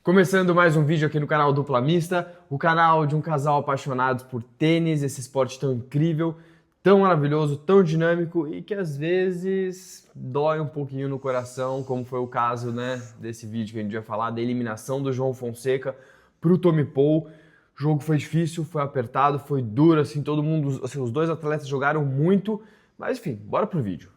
Começando mais um vídeo aqui no canal Dupla Mista, o canal de um casal apaixonado por tênis, esse esporte tão incrível, tão maravilhoso, tão dinâmico e que às vezes dói um pouquinho no coração, como foi o caso, né, desse vídeo que a gente vai falar, da eliminação do João Fonseca pro Tommy Paul. O jogo foi difícil, foi apertado, foi duro, assim, todo mundo, assim, os dois atletas jogaram muito, mas enfim, bora pro vídeo.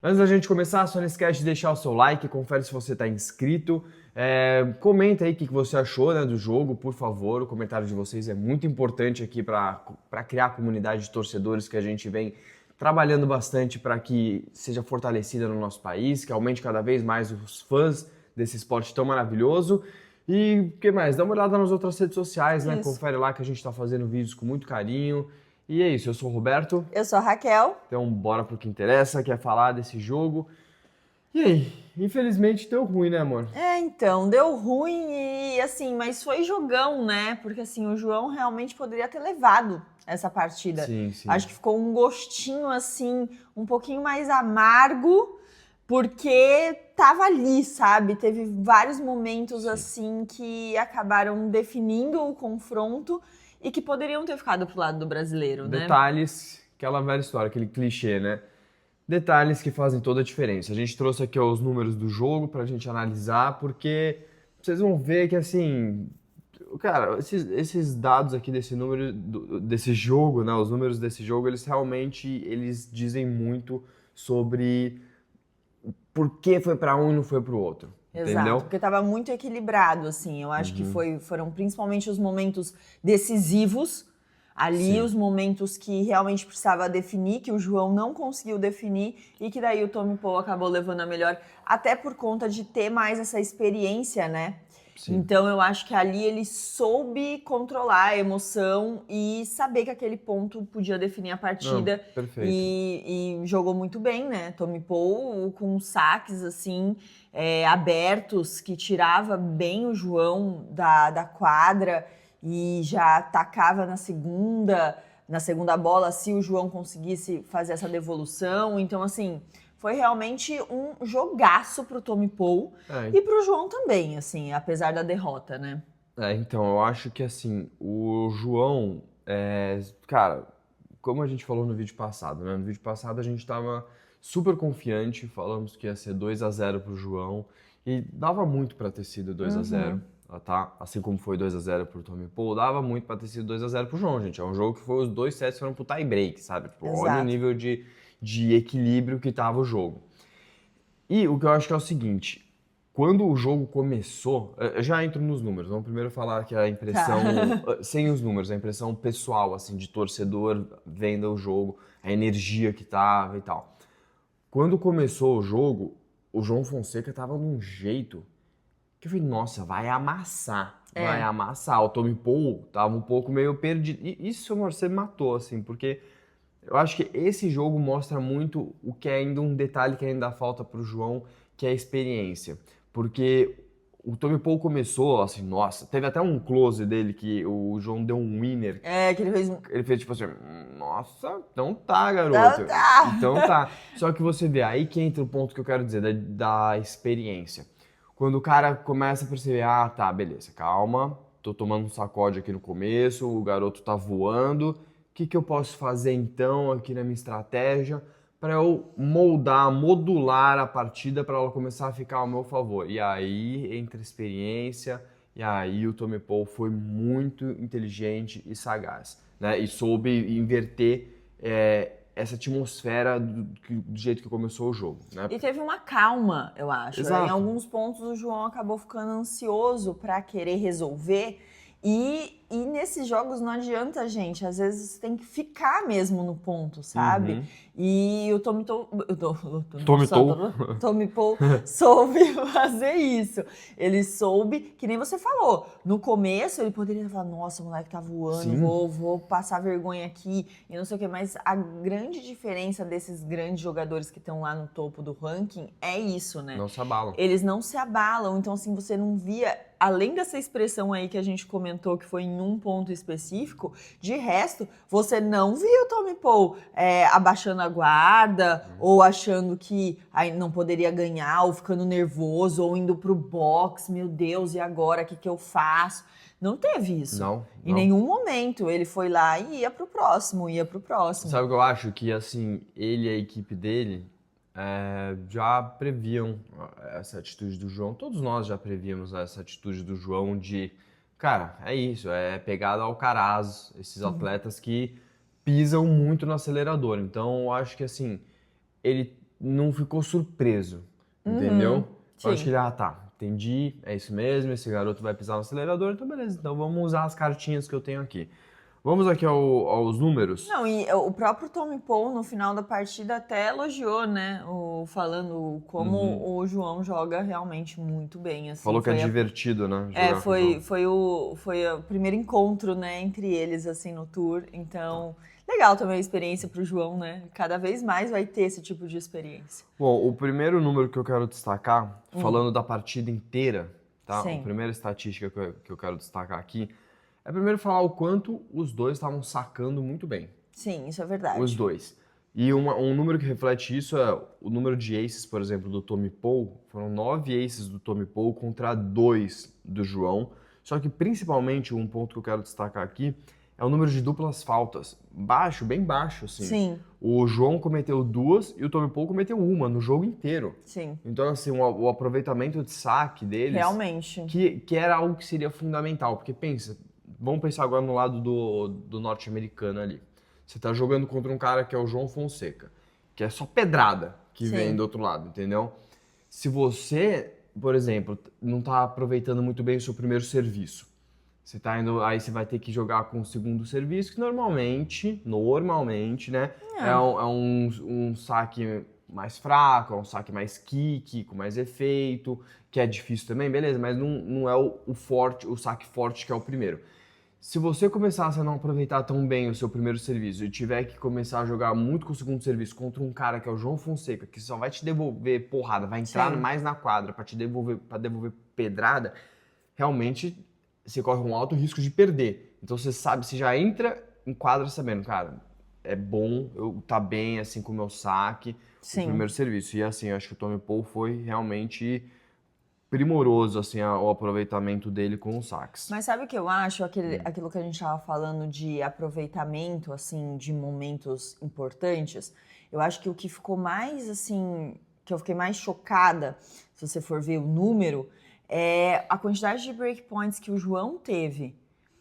Antes da gente começar, só não esquece de deixar o seu like, confere se você está inscrito, comenta aí o que você achou, né, do jogo, por favor, o comentário de vocês é muito importante aqui para criar a comunidade de torcedores que a gente vem trabalhando bastante para que seja fortalecida no nosso país, que aumente cada vez mais os fãs desse esporte tão maravilhoso. E o que mais? Dá uma olhada nas outras redes sociais, né? Confere lá que a gente está fazendo vídeos com muito carinho. E é isso, eu sou o Roberto. Eu sou a Raquel. Então bora pro que interessa, que é falar desse jogo. E aí, infelizmente deu ruim, né, amor? Então, deu ruim e assim, mas foi jogão, né? Porque assim, o João realmente poderia ter levado essa partida. Sim. Acho que ficou um gostinho assim, um pouquinho mais amargo, porque tava ali, sabe? Teve vários momentos assim que acabaram definindo o confronto e que poderiam ter ficado pro lado do brasileiro, né? Detalhes, aquela velha história, aquele clichê, né? Detalhes que fazem toda a diferença. A gente trouxe aqui os números do jogo pra gente analisar, porque vocês vão ver que, assim, cara, esses dados aqui desse número, desse jogo, né? Os números desse jogo, eles realmente, eles dizem muito sobre por que foi pra um e não foi pro outro. Exato, Entendeu? porque estava muito equilibrado, assim. Eu acho que foram principalmente os momentos decisivos, ali os momentos que realmente precisava definir, que o João não conseguiu definir e que daí o Tommy Paul acabou levando a melhor, até por conta de ter mais essa experiência, né? Sim. Então eu acho que ali ele soube controlar a emoção e saber que aquele ponto podia definir a partida. Não, perfeito. E jogou muito bem, né? Tommy Paul com saques assim abertos que tirava bem o João da quadra e já atacava na segunda bola se o João conseguisse fazer essa devolução. Então assim, foi realmente um jogaço pro Tommy Paul e pro João também, assim, apesar da derrota, né? Então, eu acho que assim, o João, cara, como a gente falou no vídeo passado, né? No vídeo passado a gente tava super confiante, falamos que ia ser 2-0 pro João e dava muito pra ter sido 2-0, tá? Assim como foi 2-0 pro Tommy Paul, dava muito pra ter sido 2-0 pro João, gente. É um jogo que foi os dois sets foram pro tie break, sabe? Tipo, olha o nível de equilíbrio que tava o jogo. E o que eu acho que é o seguinte, quando o jogo começou, eu já entro nos números, vamos primeiro falar que a impressão, sem os números, a impressão pessoal, assim, de torcedor vendo o jogo, a energia que tava e tal. Quando começou o jogo, o João Fonseca tava num jeito que eu falei, nossa, vai amassar, vai amassar. O Tommy Paul tava um pouco meio perdido. E isso, amor, você matou, assim, porque eu acho que esse jogo mostra muito o que é ainda um detalhe que ainda falta pro João, que é a experiência. Porque o Tommy Paul começou assim, nossa, teve até um close dele que o João deu um winner. Que ele fez Ele fez tipo assim, nossa, então tá, garoto. Então tá. Só que você vê, aí que entra o ponto que eu quero dizer, da experiência. Quando o cara começa a perceber, tá, beleza, calma, tô tomando um sacode aqui no começo, o garoto tá voando, o que eu posso fazer então aqui na minha estratégia para eu modular a partida para ela começar a ficar ao meu favor. E aí entra a experiência, e aí o Tommy Paul foi muito inteligente e sagaz, né? E soube inverter essa atmosfera do jeito que começou o jogo, né? E teve uma calma, eu acho. Exato. Em alguns pontos o João acabou ficando ansioso para querer resolver. E nesses jogos não adianta, gente. Às vezes você tem que ficar mesmo no ponto, sabe? E o Tommy Paul soube fazer isso. Ele soube, que nem você falou. No começo ele poderia falar, nossa, o moleque tá voando, vou passar vergonha aqui e não sei o que. Mas a grande diferença desses grandes jogadores que estão lá no topo do ranking é isso, né? Não se abalam. Eles não se abalam. Então, assim, você não via... Além dessa expressão aí que a gente comentou, que foi em em um ponto específico. De resto, você não viu o Tommy Paul abaixando a guarda, ou achando que aí não poderia ganhar, ou ficando nervoso, ou indo pro box, meu Deus, e agora, o que eu faço? Não teve isso. Não. Em nenhum momento ele foi lá e ia pro próximo. Sabe o que eu acho? Que, assim, ele e a equipe dele já previam essa atitude do João. Todos nós já prevíamos essa atitude do João de, cara, é isso, é pegada ao Alcaraz, esses atletas que pisam muito no acelerador. Então, eu acho que, assim, ele não ficou surpreso, entendeu? Eu acho que ele, tá, entendi, é isso mesmo, esse garoto vai pisar no acelerador, então beleza, então vamos usar as cartinhas que eu tenho aqui. Vamos aqui aos números. Não, e o próprio Tommy Paul, no final da partida, até elogiou, né? Falando como o João joga realmente muito bem. Assim, falou que é divertido, né? Jogar foi o primeiro encontro, né, entre eles, assim, no tour. Então, legal também a experiência pro João, né? Cada vez mais vai ter esse tipo de experiência. Bom, o primeiro número que eu quero destacar, falando da partida inteira, tá? Sim. A primeira estatística que eu quero destacar aqui é primeiro falar o quanto os dois estavam sacando muito bem. Sim, isso é verdade. Os dois. E um número que reflete isso é o número de aces, por exemplo, do Tommy Paul. Foram 9 aces do Tommy Paul contra 2 do João. Só que, principalmente, um ponto que eu quero destacar aqui é o número de duplas faltas. Baixo, bem baixo, assim. Sim. O João cometeu 2 e o Tommy Paul cometeu 1 no jogo inteiro. Sim. Então, assim, o aproveitamento de saque deles... Realmente. Que era algo que seria fundamental. Porque, pensa, vamos pensar agora no lado do norte-americano ali. Você tá jogando contra um cara que é o João Fonseca, que é só pedrada que vem do outro lado, entendeu? Se você, por exemplo, não tá aproveitando muito bem o seu primeiro serviço, você tá indo, aí você vai ter que jogar com o segundo serviço, que normalmente, né, é um saque mais fraco, é um saque mais kick, com mais efeito, que é difícil também, beleza, mas não é o saque forte que é o primeiro. Se você começasse a não aproveitar tão bem o seu primeiro serviço e tiver que começar a jogar muito com o segundo serviço contra um cara que é o João Fonseca, que só vai te devolver porrada, vai entrar mais na quadra para devolver pedrada, realmente você corre um alto risco de perder. Então você sabe, você já entra em quadra sabendo, cara, é bom eu tá bem assim com o meu saque, o primeiro serviço. E assim, eu acho que o Tommy Paul foi realmente primoroso, assim, o aproveitamento dele com os saques. Mas sabe o que eu acho? Aquilo que a gente estava falando de aproveitamento, assim, de momentos importantes. Eu acho que o que ficou mais, assim, que eu fiquei mais chocada, se você for ver o número, é a quantidade de breakpoints que o João teve.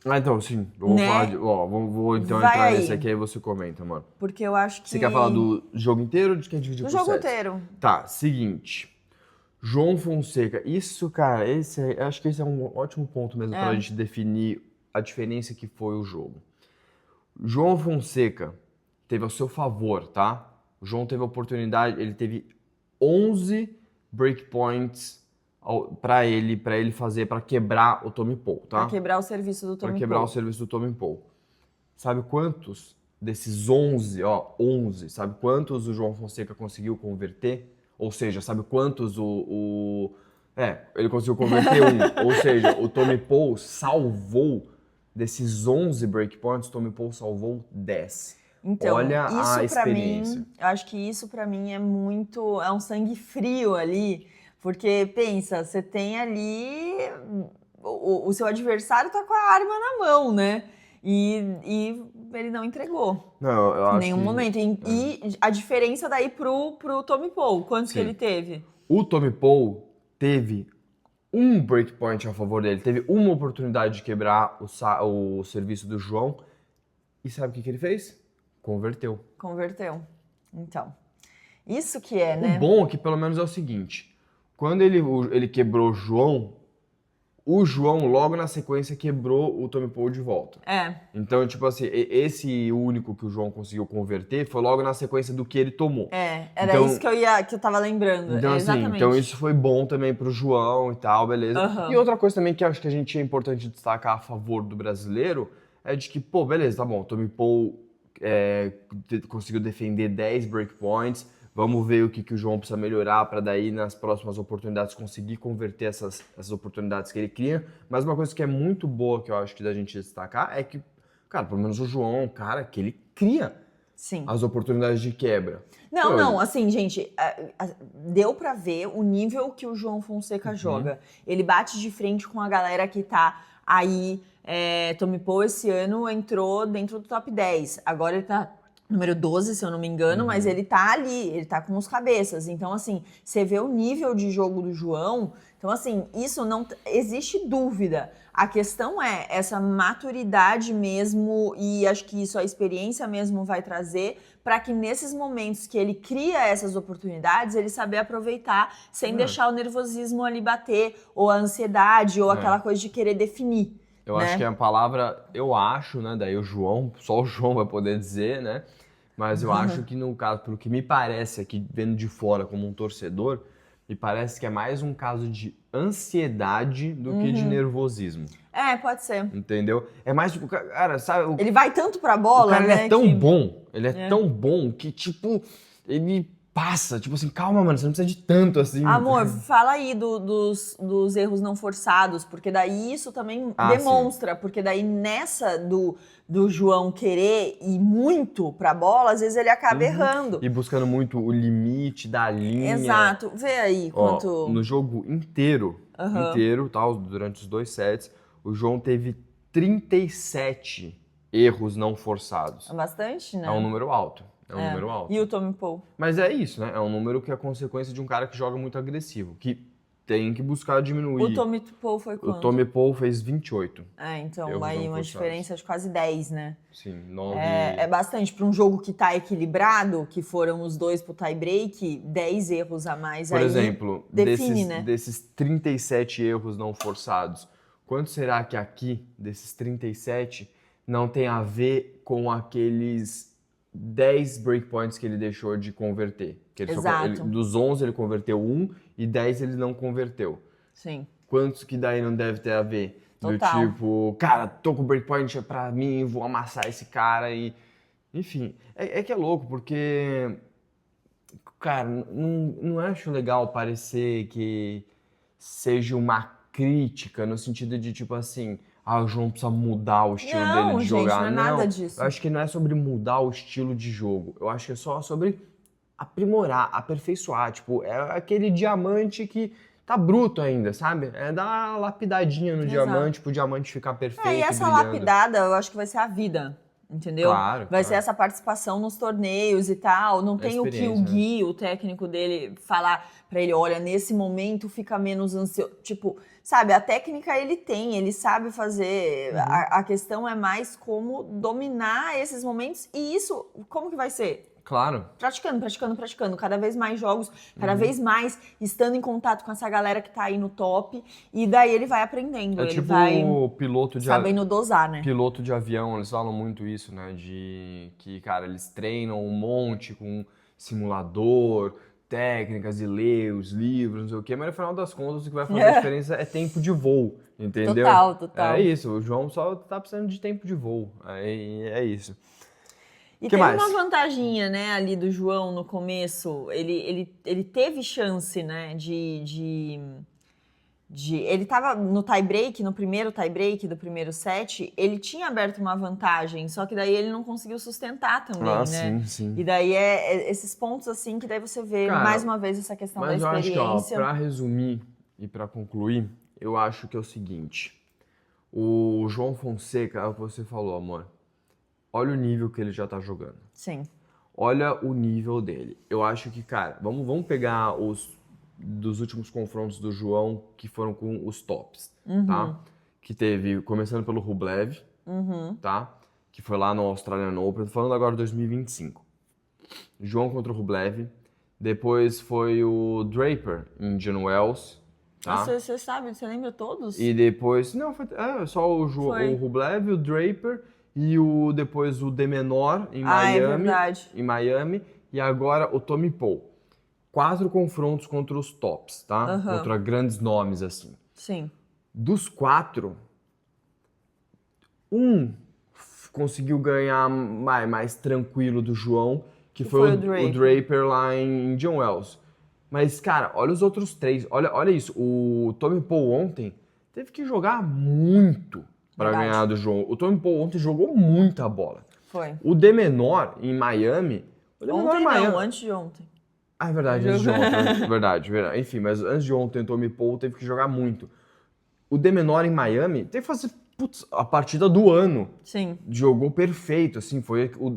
Então, sim. Eu vou falar vou então Vai entrar aí. nesse aqui, aí você comenta, mano. Porque eu acho que... Você quer falar do jogo inteiro ou de quem dividir por sets? Do jogo inteiro. Tá, seguinte. João Fonseca, isso, cara, acho que esse é um ótimo ponto mesmo pra gente definir a diferença que foi o jogo. João Fonseca teve ao seu favor, tá? O João teve a oportunidade, ele teve 11 breakpoints pra ele fazer, pra quebrar o Tommy Paul, tá? Pra quebrar o serviço do Tommy Paul. Pra quebrar o serviço do Tommy Paul. Sabe quantos desses 11, sabe quantos o João Fonseca conseguiu converter? Ou seja, sabe quantos ele conseguiu converter ou seja, o Tommy Paul salvou desses 11 breakpoints, o Tommy Paul salvou 10. Então, olha a experiência. Mim, eu acho que isso pra mim é um sangue frio ali, porque pensa, você tem ali, o seu adversário tá com a arma na mão, né? E ele não entregou. Não, eu acho em nenhum momento. E a diferença daí pro Tommy Paul, quantos que ele teve? O Tommy Paul teve um breakpoint a favor dele, teve uma oportunidade de quebrar o serviço do João. E sabe o que ele fez? Converteu. Então, isso que é, né? O bom é que pelo menos é o seguinte, quando ele quebrou o João logo na sequência quebrou o Tommy Paul de volta. Então, tipo assim, esse único que o João conseguiu converter foi logo na sequência do que ele tomou. Era então, isso que eu tava lembrando. Então, exatamente. Então isso foi bom também pro João e tal, beleza. E outra coisa também que eu acho que a gente é importante destacar a favor do brasileiro é de que, beleza, tá bom, o Tommy Paul conseguiu defender 10 breakpoints, Vamos ver o que o João precisa melhorar para daí nas próximas oportunidades conseguir converter essas oportunidades que ele cria. Mas uma coisa que é muito boa que eu acho que da gente destacar é que, cara, pelo menos o João é um cara que ele cria Sim. as oportunidades de quebra. Não, Pô, não, assim, gente, deu pra ver o nível que o João Fonseca joga. Ele bate de frente com a galera que tá aí. Tommy Paul esse ano entrou dentro do top 10. Agora ele tá número 12, se eu não me engano, mas ele tá ali, ele tá com os cabeças. Então, assim, você vê o nível de jogo do João. Então, assim, isso não existe dúvida. A questão é essa maturidade mesmo, e acho que isso a experiência mesmo vai trazer para que nesses momentos que ele cria essas oportunidades, ele saber aproveitar sem deixar o nervosismo ali bater, ou a ansiedade, ou aquela coisa de querer definir. Eu acho que é a palavra, eu acho, né? Daí o João, só o João vai poder dizer, né? Mas eu acho que no caso, pelo que me parece aqui, vendo de fora como um torcedor, me parece que é mais um caso de ansiedade do que de nervosismo. Pode ser. Entendeu? É mais tipo, cara, sabe? Ele vai tanto pra bola, o cara, né? ele é tão bom, ele é tão bom que, tipo, ele passa, tipo assim, calma, mano, você não precisa de tanto assim. Amor, fala aí dos erros não forçados, porque daí isso também demonstra, porque daí nessa do João querer ir muito pra bola, às vezes ele acaba errando. E buscando muito o limite da linha. Exato, vê aí quanto... No jogo inteiro, tal, durante os 2 sets, o João teve 37 erros não forçados. É bastante, né? É um número alto. É um número alto. E o Tommy Paul? Mas é isso, né? É um número que é consequência de um cara que joga muito agressivo, que tem que buscar diminuir. O Tommy Paul foi quanto? O Tommy Paul fez 28. Então aí uma diferença de quase 10, né? Sim, 9... É bastante. Para um jogo que tá equilibrado, que foram os dois pro tie break, 10 erros a mais. Por aí exemplo, define, né? desses 37 erros não forçados, quanto será que aqui, desses 37, não tem a ver com aqueles 10 breakpoints que ele deixou de converter? Que Exato. Dos 11 ele converteu 1 e 10 ele não converteu. Sim. Quantos que daí não deve ter a ver? Total. Do tipo, cara, tô com breakpoint pra mim, vou amassar esse cara e... Enfim, é que é louco, porque... Cara, não acho legal parecer que seja uma crítica no sentido de, tipo assim, o João precisa mudar o estilo dele de jogar. Não é nada disso. Eu acho que não é sobre mudar o estilo de jogo. Eu acho que é só sobre aprimorar, aperfeiçoar. Tipo, é aquele diamante que tá bruto ainda, sabe? É dar uma lapidadinha no diamante pro diamante ficar perfeito. E essa brilhando. lapidada, eu acho que vai ser a vida. Entendeu? Claro, vai ser essa participação nos torneios e tal. Não tem o que o Gui, o técnico dele, falar pra ele, olha, nesse momento fica menos ansioso. Tipo, sabe, a técnica ele tem, ele sabe fazer. A questão é mais como dominar esses momentos. E isso, como que vai ser? Claro. Praticando. Cada vez mais jogos, cada vez mais estando em contato com essa galera que tá aí no top. E daí ele vai aprendendo. Ele tipo vai piloto de sabendo dosar, né? Piloto de avião, eles falam muito isso, né? De que, cara, eles treinam um monte com simulador, técnicas de ler os livros, não sei o quê. Mas no final das contas, o que vai fazer a diferença é tempo de voo, entendeu? Total. É isso, o João só tá precisando de tempo de voo. É isso. E teve uma vantaginha, né, ali do João no começo. Ele teve chance, né, ele tava no tie-break, no primeiro tie-break do primeiro set, ele tinha aberto uma vantagem, só que daí ele não conseguiu sustentar também, né? Sim. E daí esses pontos, assim, que daí você vê, cara, mais uma vez, essa questão da experiência. Mas eu acho que, pra resumir e pra concluir, eu acho que é o seguinte. O João Fonseca, é o que você falou, amor. Olha o nível que ele já tá jogando. Sim. Olha o nível dele. Eu acho que, cara, vamos pegar dos últimos confrontos do João que foram com os tops, tá? Que teve, começando pelo Rublev, tá? Que foi lá no Australian Open, falando agora de 2025. João contra o Rublev. Depois foi o Draper em Indian Wells, tá? Você sabe, você lembra todos? E depois, não, foi só o Rublev, o Draper e depois o de menor em Miami. É verdade. Em Miami. E agora o Tommy Paul. 4 confrontos contra os tops, tá? Contra grandes nomes, assim. Sim. Dos 4, um conseguiu ganhar mais tranquilo do João, que foi o Draper lá em Indian Wells. Mas, cara, olha os outros 3. Olha isso. O Tommy Paul ontem teve que jogar muito para ganhar do João. O Tommy Paul ontem jogou muita bola. Foi. O De Menor em Miami... Ontem não, antes de ontem. Ah, é verdade, antes de ontem. verdade. Enfim, mas antes de ontem o Tommy Paul teve que jogar muito. O De Menor em Miami teve que fazer a partida do ano. Sim. Jogou perfeito, assim, o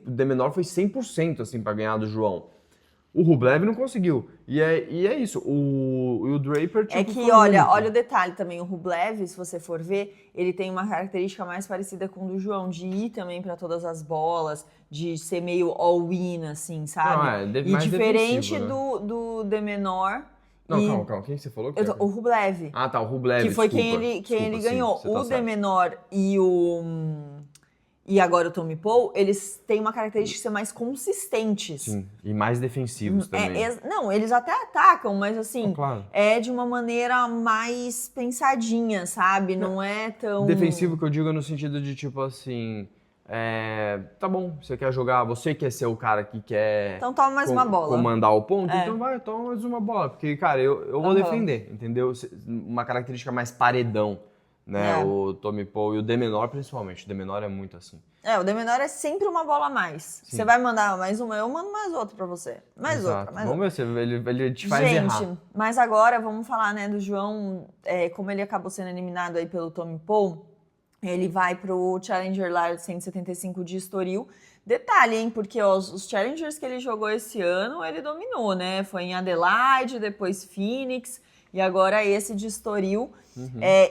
De Menor foi 100% assim, para ganhar do João. O Rublev não conseguiu. E é isso. O Draper, tipo, é que, olha o detalhe também. O Rublev, se você for ver, ele tem uma característica mais parecida com o do João, de ir também para todas as bolas, de ser meio all-in, assim, sabe? Não, e diferente né? do De Menor. Não, calma. Quem você falou? O Rublev. Ah, tá, o Rublev, que foi quem ele ganhou. Sim, o De Menor e agora o Tommy Paul, eles têm uma característica de ser mais consistentes. Sim, e mais defensivos também. Não, eles até atacam, mas assim, claro. é de uma maneira mais pensadinha, sabe? Não é tão... Defensivo que eu digo no sentido de, tipo assim... tá bom, você quer jogar, você quer ser o cara que quer... Então toma mais uma bola. Comandar o ponto, então vai, toma mais uma bola. Porque, cara, eu vou defender, entendeu? Uma característica mais paredão, né? O Tommy Paul e o De Menor, principalmente. O De Menor é muito assim. O De Menor é sempre uma bola a mais. Sim. Você vai mandar mais uma, eu mando mais outra pra você. Mais outra. Vamos ver se ele te faz errar. Gente, mas agora vamos falar, né, do João, como ele acabou sendo eliminado aí pelo Tommy Paul, ele vai pro Challenger Layer 175 de Estoril. Detalhe, hein, porque os Challengers que ele jogou esse ano, ele dominou, né? Foi em Adelaide, depois Phoenix e agora esse de Estoril.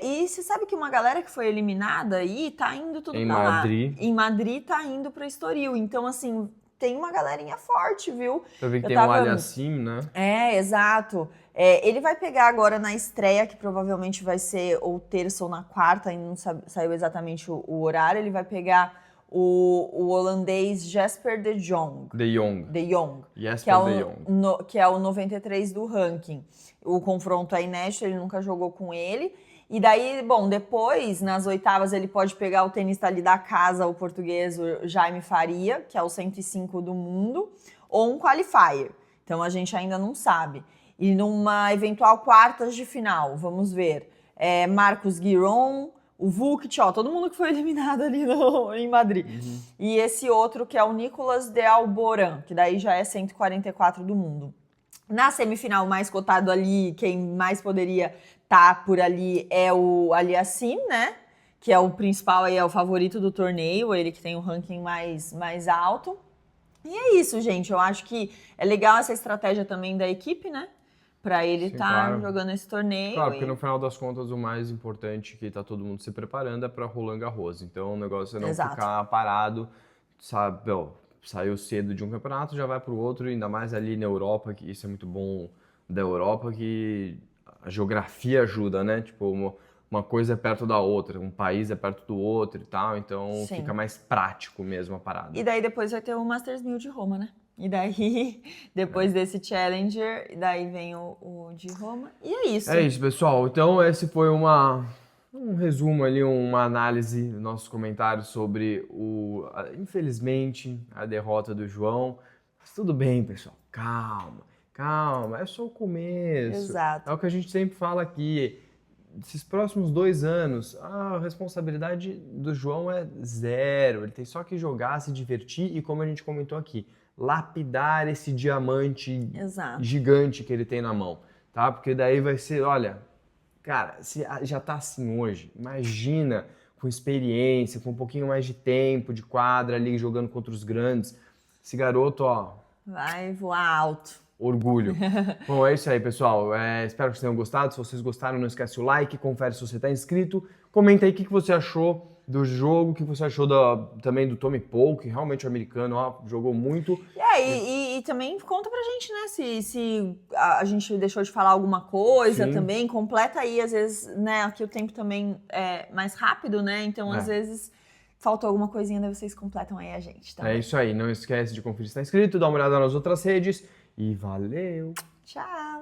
E você sabe que uma galera que foi eliminada aí tá indo tudo pra lá. Em Madrid tá indo pra Estoril. Então, assim, tem uma galerinha forte, viu? Eu vi que tem o Aliassim, né? Exato. Ele vai pegar agora na estreia, que provavelmente vai ser ou terça ou na quarta, ainda não saiu exatamente o horário. Ele vai pegar o holandês Jesper de Jong. Que é o 93 do ranking. O confronto é inédito, ele nunca jogou com ele. E daí, bom, depois, nas oitavas, ele pode pegar o tenista ali da casa, o português, o Jaime Faria, que é o 105 do mundo, ou um qualifier. Então, a gente ainda não sabe. E numa eventual quartas de final, vamos ver, Marcos Giron, o Vukic, todo mundo que foi eliminado ali em Madrid. E esse outro que é o Nicolas de Alboran, que daí já é 144 do mundo. Na semifinal, mais cotado ali, quem mais poderia estar por ali é o Aliassim, né? Que é o principal, aí é o favorito do torneio, ele que tem o ranking mais alto. E é isso, gente. Eu acho que é legal essa estratégia também da equipe, né? Pra ele estar jogando esse torneio. Claro, porque no final das contas o mais importante que tá todo mundo se preparando é pra Roland Garros. Então o negócio é não ficar parado, sabe? Saiu cedo de um campeonato, já vai pro outro, ainda mais ali na Europa, que isso é muito bom da Europa, que a geografia ajuda, né? Tipo, uma coisa é perto da outra, um país é perto do outro e tal, então fica mais prático mesmo a parada. E daí depois vai ter o Masters 1000 de Roma, né? E daí, depois desse Challenger, daí vem o de Roma. E é isso. É isso, pessoal. Então, esse foi um resumo ali, uma análise dos nossos comentários sobre infelizmente, a derrota do João. Mas tudo bem, pessoal. Calma. É só o começo. Exato. É o que a gente sempre fala aqui. Esses próximos 2 anos, a responsabilidade do João é 0. Ele tem só que jogar, se divertir e, como a gente comentou aqui, lapidar esse diamante gigante que ele tem na mão, tá? Porque daí vai ser, olha, cara, se já tá assim hoje, imagina com experiência, com um pouquinho mais de tempo, de quadra ali, jogando contra os grandes. Esse garoto, vai voar alto. Orgulho. Bom, é isso aí, pessoal. Espero que vocês tenham gostado. Se vocês gostaram, não esquece o like, confere se você está inscrito. Comenta aí o que você achou do jogo, o que você achou também do Tommy Paul, que realmente o americano jogou muito. E também conta pra gente, né, se a gente deixou de falar alguma coisa também. Completa aí, às vezes, né, aqui o tempo também é mais rápido, né? Então, às vezes... faltou alguma coisinha, daí vocês completam aí a gente, tá? É isso aí. Não esquece de conferir se está inscrito, dá uma olhada nas outras redes. E valeu! Tchau!